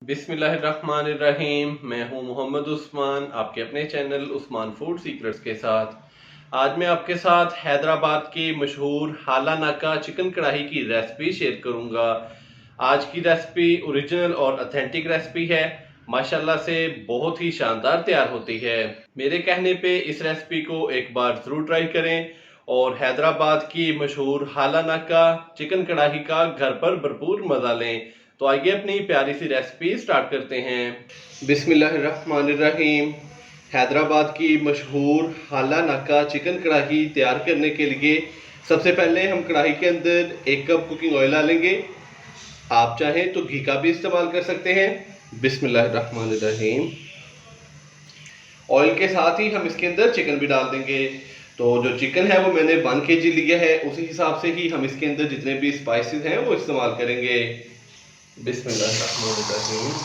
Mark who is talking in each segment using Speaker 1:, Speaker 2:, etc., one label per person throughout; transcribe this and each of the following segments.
Speaker 1: बिस्मिल्लाहिर्रहमानिर्रहीम। मैं हूं मोहम्मद उस्मान, आपके अपने चैनल उस्मान फूड सीक्रेट्स के साथ। आज मैं आपके साथ हैदराबाद की मशहूर हाला नाका चिकन कढ़ाई की रेसिपी शेयर करूंगा। आज की रेसिपी ओरिजिनल और ऑथेंटिक रेसिपी है। माशाल्लाह से बहुत ही शानदार तैयार होती है। मेरे कहने पे इस रेसिपी को एक बार ज़रूर ट्राई करें और हैदराबाद की मशहूर हाला नाका चिकन कढ़ाई का घर पर भरपूर मज़ा लें। तो आइए अपनी प्यारी सी रेसिपी स्टार्ट करते हैं। बिस्मिल्लाहिर्रहमानिर्रहीम। हैदराबाद की मशहूर हाला नाका चिकन कढ़ाई तैयार करने के लिए सबसे पहले हम कढ़ाई के अंदर 1 कप कुकिंग ऑयल डालेंगे। आप चाहें तो घी का भी इस्तेमाल कर सकते हैं। बिस्मिल्लाहिर्रहमानिर्रहीम। ऑयल के साथ ही हम इसके अंदर चिकन भी डाल देंगे। तो जो चिकन है वो मैंने 1 kg लिया है, उसी हिसाब से ही हम इसके अंदर जितने भी स्पाइसेस हैं वो इस्तेमाल करेंगे। बिस्मिल्लाहिर्रहमानिर्रहीम।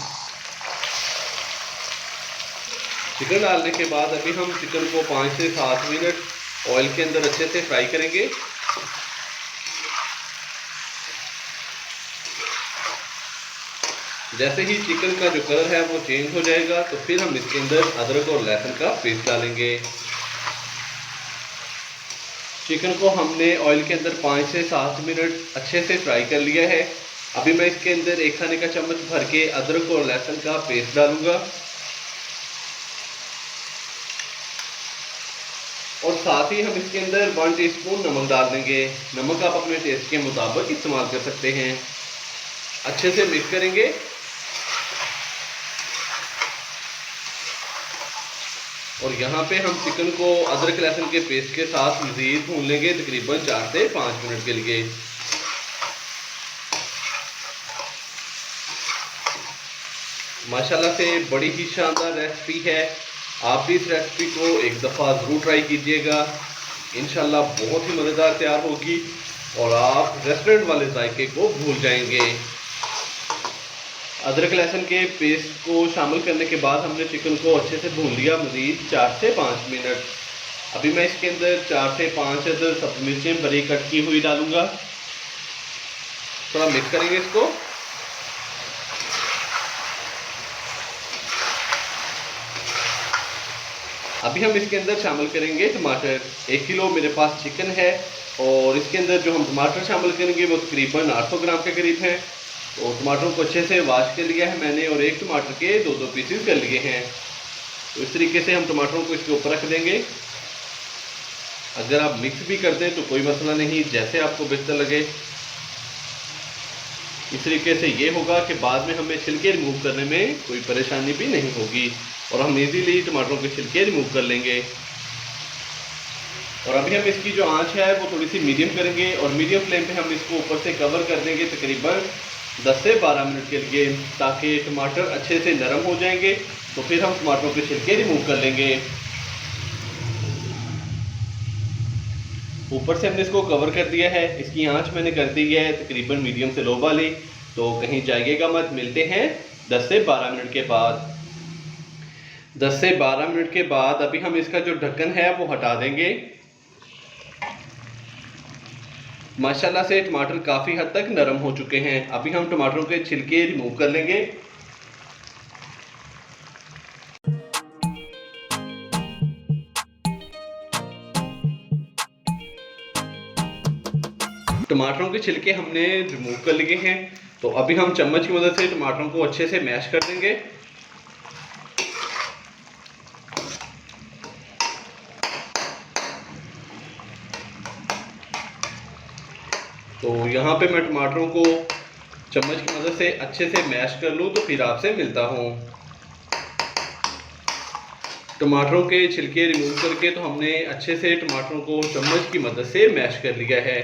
Speaker 1: चिकन डालने के बाद अभी हम चिकन को 5 से 7 मिनट ऑयल के अंदर अच्छे से फ्राई करेंगे। जैसे ही चिकन का जो कलर है वो चेंज हो जाएगा तो फिर हम इसके अंदर अदरक और लहसुन का पेस्ट डालेंगे। चिकन को हमने ऑयल के अंदर 5 से 7 मिनट अच्छे से फ्राई कर लिया है। अभी मैं इसके अंदर 1 खाने का चम्मच भर के अदरक और लहसुन का पेस्ट डालूंगा और साथ ही हम इसके अंदर 1 टीस्पून नमक डाल देंगे। नमक आप अपने टेस्ट के मुताबिक इस्तेमाल कर सकते हैं। अच्छे से मिक्स करेंगे। और यहाँ पे हम चिकन को अदरक लहसुन के पेस्ट के साथ मज़ीद भून लेंगे तकरीबन 4 से 5 मिनट के लिए। माशाल्लाह से बड़ी ही शानदार रेसिपी है। आप भी इस रेसिपी को एक दफ़ा ज़रूर ट्राई कीजिएगा। इंशाल्लाह बहुत ही मज़ेदार तैयार होगी और आप रेस्टोरेंट वाले जायके को भूल जाएंगे। अदरक लहसुन के पेस्ट को शामिल करने के बाद हमने चिकन को अच्छे से भून लिया मज़ीद 4 से 5 मिनट। अभी मैं इसके अंदर 4 से 5 अदर सब्ज़ी मिर्चें बारीक कट की हुई डालूंगा। थोड़ा मिक्स करेंगे इसको। अभी हम इसके अंदर शामिल करेंगे टमाटर। 1 किलो मेरे पास चिकन है और इसके अंदर जो हम टमाटर शामिल करेंगे वो तकरीबन 800 ग्राम के करीब हैं। तो टमाटरों को अच्छे से वॉश कर लिया है मैंने और एक टमाटर के 2-2 पीसेस कर लिए हैं। तो इस तरीके से हम टमाटरों को इसके ऊपर रख देंगे। अगर आप मिक्स भी कर दें तो कोई मसला नहीं, जैसे आपको बेहतर लगे। इस तरीके से ये होगा कि बाद में हमें छिलके रिमूव करने में कोई परेशानी भी नहीं होगी और हम इजीली टमाटरों के छिलके रिमूव कर लेंगे। और अभी हम इसकी जो आंच है वो थोड़ी सी मीडियम करेंगे और मीडियम फ्लेम पे हम इसको ऊपर से कवर कर देंगे तकरीबन 10 से 12 मिनट के लिए, ताकि टमाटर अच्छे से नरम हो जाएंगे। तो फिर हम टमाटरों के छिलके रिमूव कर लेंगे। ऊपर से हमने इसको कवर कर दिया है। इसकी आंच मैंने कर दी है तकरीबन मीडियम से लो वाली। तो कहीं जाइएगा मत, मिलते हैं 10 से 12 मिनट के बाद। 10 से 12 मिनट के बाद अभी हम इसका जो ढक्कन है वो हटा देंगे। माशाल्लाह से टमाटर काफ़ी हद तक नरम हो चुके हैं। अभी हम टमाटरों के छिलके रिमूव कर लेंगे। टमाटरों के छिलके हमने रिमूव कर लिए हैं। तो अभी हम चम्मच की मदद से टमाटरों को अच्छे से मैश कर देंगे। तो यहाँ पे मैं टमाटरों को चम्मच की मदद से अच्छे से मैश कर लूँ तो फिर आपसे मिलता हूँ। टमाटरों के छिलके रिमूव करके तो हमने अच्छे से टमाटरों को चम्मच की मदद से मैश कर लिया है।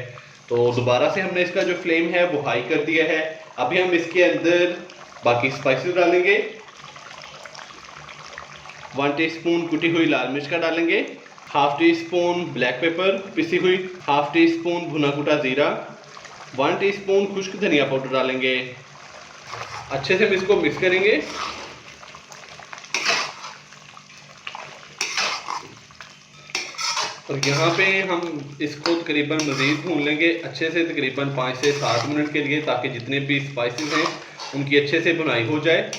Speaker 1: तो दोबारा से हमने इसका जो फ्लेम है वो हाई कर दिया है। अभी हम इसके अंदर बाकी स्पाइसेस डालेंगे। 1 टीस्पून कुटी हुई लाल मिर्च का डालेंगे, 1/2 टीस्पून ब्लैक पेपर पिसी हुई, 1/2 टीस्पून भुना कुटा ज़ीरा, 1 टीस्पून खुश्क धनिया पाउडर डालेंगे। अच्छे से हम इसको मिक्स करेंगे। और यहाँ पे हम इसको तकरीबन मज़ीद भून लेंगे अच्छे से तकरीबन 5 से 7 मिनट के लिए, ताकि जितने भी स्पाइसेस हैं उनकी अच्छे से भुनाई हो जाए।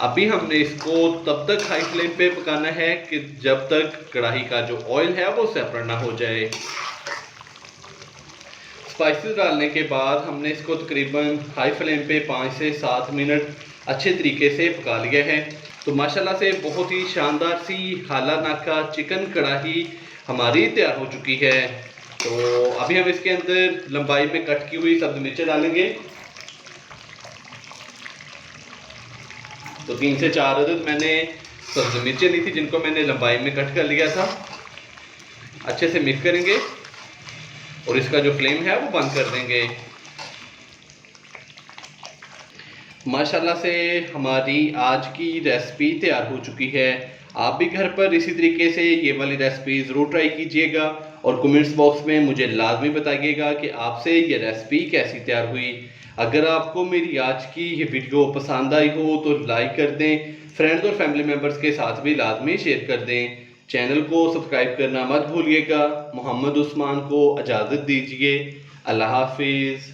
Speaker 1: अभी हमने इसको तब तक हाई फ्लेम पे पकाना है कि जब तक कढ़ाई का जो ऑयल है वो सेपरेट ना हो जाए। स्पाइसेस डालने के बाद हमने इसको तकरीबन हाई फ्लेम पे 5 से 7 मिनट अच्छे तरीके से पका लिया है। तो माशाल्लाह से बहुत ही शानदार सी हाला नाका चिकन कढ़ाई हमारी तैयार हो चुकी है। तो अभी हम इसके अंदर लंबाई में कट की हुई सब्जी मिर्चें डालेंगे। तो 3 से 4 अदद मैंने सब्जी मिर्चें ली थी जिनको मैंने लंबाई में कट कर लिया था। अच्छे से मिक्स करेंगे और इसका जो फ्लेम है वो बंद कर देंगे। माशाल्लाह से हमारी आज की रेसिपी तैयार हो चुकी है। आप भी घर पर इसी तरीके से ये वाली रेसिपी ज़रूर ट्राई कीजिएगा और कमेंट्स बॉक्स में मुझे लाजमी बताइएगा कि आपसे ये रेसिपी कैसी तैयार हुई। अगर आपको मेरी आज की ये वीडियो पसंद आई हो तो लाइक कर दें, फ्रेंड्स और फैमिली मेम्बर्स के साथ भी लाजमी शेयर कर दें। चैनल को सब्सक्राइब करना मत भूलिएगा। मोहम्मद उस्मान को इजाज़त दीजिए। अल्लाह हाफिज़।